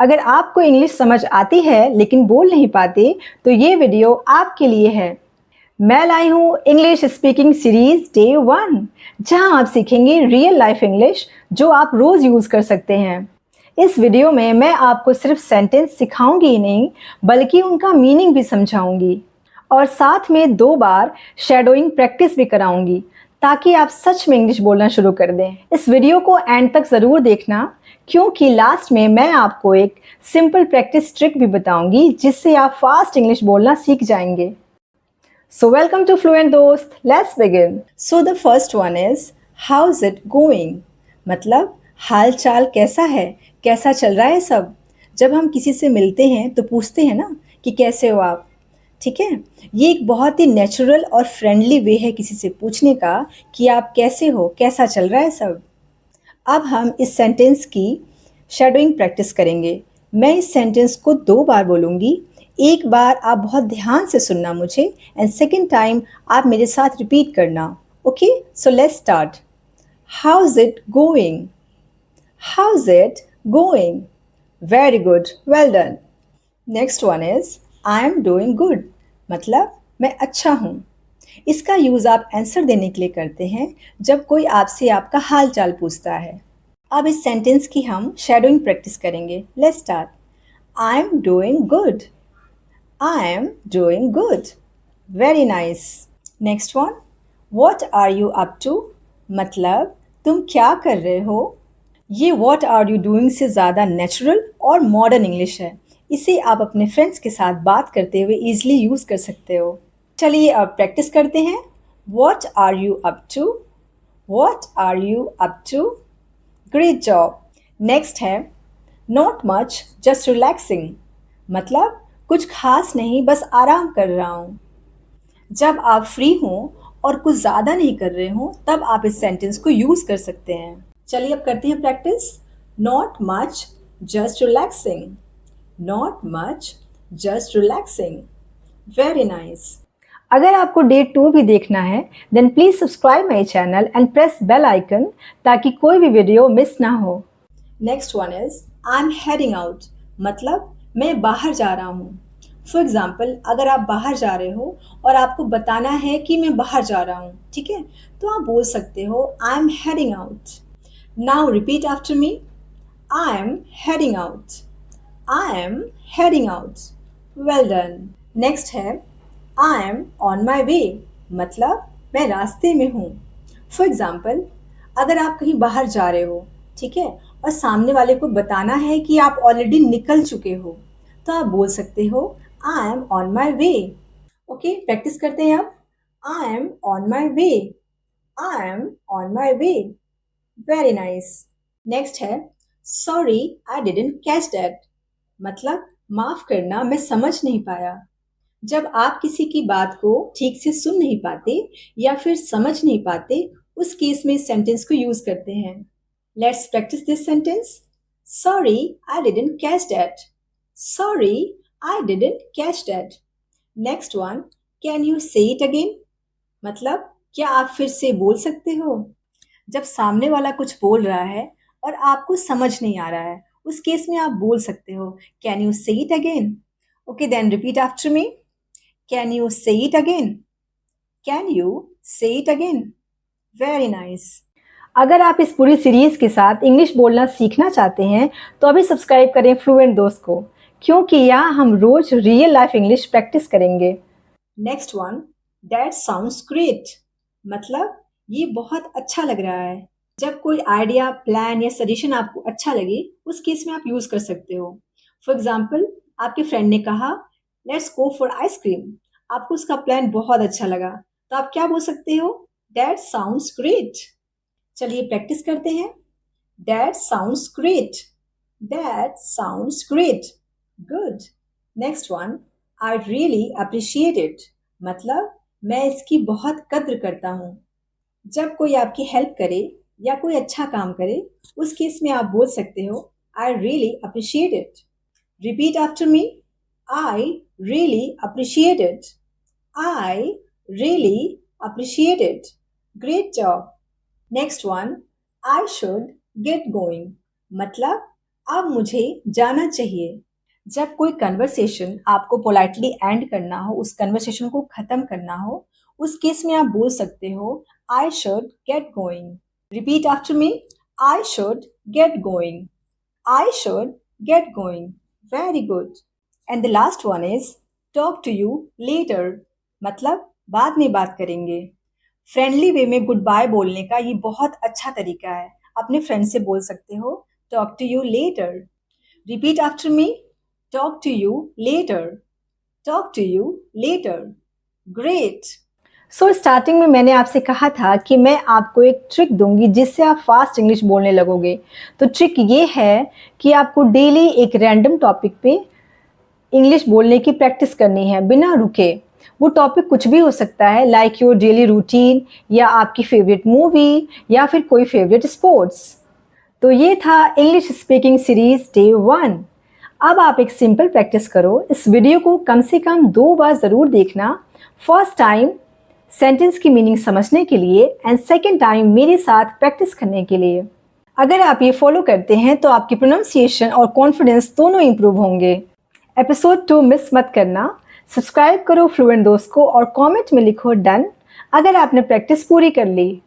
अगर आपको इंग्लिश समझ आती है लेकिन बोल नहीं पाते तो ये वीडियो आपके लिए है। मैं लाई हूँ इंग्लिश स्पीकिंग सीरीज डे 1, जहां आप सीखेंगे रियल लाइफ इंग्लिश जो आप रोज यूज कर सकते हैं। इस वीडियो में मैं आपको सिर्फ सेंटेंस सिखाऊंगी ही नहीं बल्कि उनका मीनिंग भी समझाऊंगी और साथ में 2 बार शैडोइंग प्रैक्टिस भी कराऊंगी ताकि आप सच में इंग्लिश बोलना शुरू कर दें। इस वीडियो को एंड तक ज़रूर देखना क्योंकि लास्ट में मैं आपको एक सिंपल प्रैक्टिस ट्रिक भी बताऊंगी जिससे आप फास्ट इंग्लिश बोलना सीख जाएंगे। So welcome to Fluent दोस्त, let's begin. So the first one is how's it going? मतलब हाल चाल कैसा है, कैसा चल रहा है सब। जब हम किसी से मिलते हैं तो पूछते हैं ना कि कैसे हो आप, ठीक है। ये एक बहुत ही नेचुरल और फ्रेंडली वे है किसी से पूछने का कि आप कैसे हो, कैसा चल रहा है सब। अब हम इस सेंटेंस की शैडोइंग प्रैक्टिस करेंगे। मैं इस सेंटेंस को 2 बार बोलूँगी। एक बार आप बहुत ध्यान से सुनना मुझे एंड सेकेंड टाइम आप मेरे साथ रिपीट करना। Okay, so let's start. How's it going? How's it going? Very good, well done. Next one is I am doing good, मतलब मैं अच्छा हूँ। इसका यूज़ आप आंसर देने के लिए करते हैं जब कोई आपसे आपका हाल चाल पूछता है। अब इस सेंटेंस की हम शैडोइंग प्रैक्टिस करेंगे। Let's start. I am doing good. I am doing good. Very nice. Next one, what are you up to? मतलब तुम क्या कर रहे हो। ये व्हाट आर यू डूइंग से ज़्यादा नेचुरल और मॉडर्न इंग्लिश है। इसे आप अपने फ्रेंड्स के साथ बात करते हुए ईजिली यूज़ कर सकते हो। चलिए अब प्रैक्टिस करते हैं। What are you up to? What are you up to? Great job. Next है Not much, just relaxing. मतलब कुछ खास नहीं, बस आराम कर रहा हूँ। जब आप फ्री हों और कुछ ज़्यादा नहीं कर रहे हों तब आप इस सेंटेंस को यूज़ कर सकते हैं। चलिए अब करते हैं practice. Not much, just relaxing. Not much, just relaxing. Very nice. अगर आपको डे 2 भी देखना है then please subscribe my channel and press bell icon ताकि कोई भी वीडियो मिस ना हो। Next one is I am heading out, मतलब मैं बाहर जा रहा हूँ। फॉर एग्जाम्पल, अगर आप बाहर जा रहे हो और आपको बताना है कि मैं बाहर जा रहा हूँ, ठीक है, तो आप बोल सकते हो I am heading out. Now repeat after me. I am heading out. I am heading out. Well done. Next है आई एम ऑन माई वे, मतलब मैं रास्ते में हूँ। फॉर एग्जाम्पल, अगर आप कहीं बाहर जा रहे हो, ठीक है, और सामने वाले को बताना है कि आप ऑलरेडी निकल चुके हो, तो आप बोल सकते हो I am on my way. Okay, practice करते हैं अब। I am on my way. I am on my way. Very nice. Next है sorry I didn't catch that, मतलब माफ करना, मैं समझ नहीं पाया। जब आप किसी की बात को ठीक से सुन नहीं पाते या फिर समझ नहीं पाते, उस केस में इस सेंटेंस को यूज करते हैं। Let's practice this sentence. Sorry I didn't catch that. Sorry I didn't catch that. Next one, can you say it again, मतलब क्या आप फिर से बोल सकते हो। जब सामने वाला कुछ बोल रहा है और आपको समझ नहीं आ रहा है, उस केस में आप बोल सकते हो can you say it again. Okay, then repeat after me. Can you say it again? Can you say it again? Very nice. अगर आप इस पूरी सीरीज के साथ इंग्लिश बोलना सीखना चाहते हैं तो अभी सब्सक्राइब करें फ्लुएंट दोस्त को, क्योंकि यहाँ हम रोज रियल लाइफ इंग्लिश प्रैक्टिस करेंगे। Next one, that sounds great, मतलब ये बहुत अच्छा लग रहा है। जब कोई आइडिया, प्लान या सजेशन आपको अच्छा लगे, उस केस में आप यूज कर सकते हो। फॉर एग्जाम्पल, आपके फ्रेंड ने कहा लेट्स गो फॉर आइसक्रीम, आपको उसका प्लान बहुत अच्छा लगा, तो आप क्या बोल सकते हो, दैट साउंड्स ग्रेट। चलिए प्रैक्टिस करते हैं। That sounds great. That sounds great. Good. Next one, I really appreciate it, मतलब मैं इसकी बहुत कद्र करता हूँ। जब कोई आपकी हेल्प करे या कोई अच्छा काम करे, उस केस में आप बोल सकते हो I really appreciate it. Repeat after me. I really appreciate it. I really appreciate it. Great job. Next one, I should get going. मतलब अब मुझे जाना चाहिए। जब कोई कन्वर्सेशन आपको पोलाइटली एंड करना हो, उस कन्वर्सेशन को खत्म करना हो, उस केस में आप बोल सकते हो I should get going. Repeat after me, I should get going. I should get going. Very good. And the last one is talk to you later, मतलब बाद में बात करेंगे। फ्रेंडली वे में गुड बाय बोलने का ये बहुत अच्छा तरीका है। अपने फ्रेंड से बोल सकते हो talk to you later. Repeat after me, talk to you later. Talk to you later. Great. So starting में मैंने आपसे कहा था कि मैं आपको एक ट्रिक दूंगी जिससे आप फास्ट इंग्लिश बोलने लगोगे। तो ट्रिक ये है कि आपको डेली एक रैंडम टॉपिक पे इंग्लिश बोलने की प्रैक्टिस करनी है बिना रुके। वो टॉपिक कुछ भी हो सकता है, लाइक योर डेली रूटीन, या आपकी फेवरेट मूवी, या फिर कोई फेवरेट स्पोर्ट्स। तो ये था इंग्लिश स्पीकिंग सीरीज डे 1। अब आप एक सिंपल प्रैक्टिस करो। इस वीडियो को कम से कम 2 बार ज़रूर देखना। फर्स्ट टाइम सेंटेंस की मीनिंग समझने के लिए एंड सेकेंड टाइम मेरे साथ प्रैक्टिस करने के लिए। अगर आप ये फॉलो करते हैं तो आपकी प्रोनाउंसिएशन और कॉन्फिडेंस दोनों इंप्रूव होंगे। एपिसोड 2 मिस मत करना। सब्सक्राइब करो फ्लुएंट दोस्त को और कमेंट में लिखो डन अगर आपने प्रैक्टिस पूरी कर ली।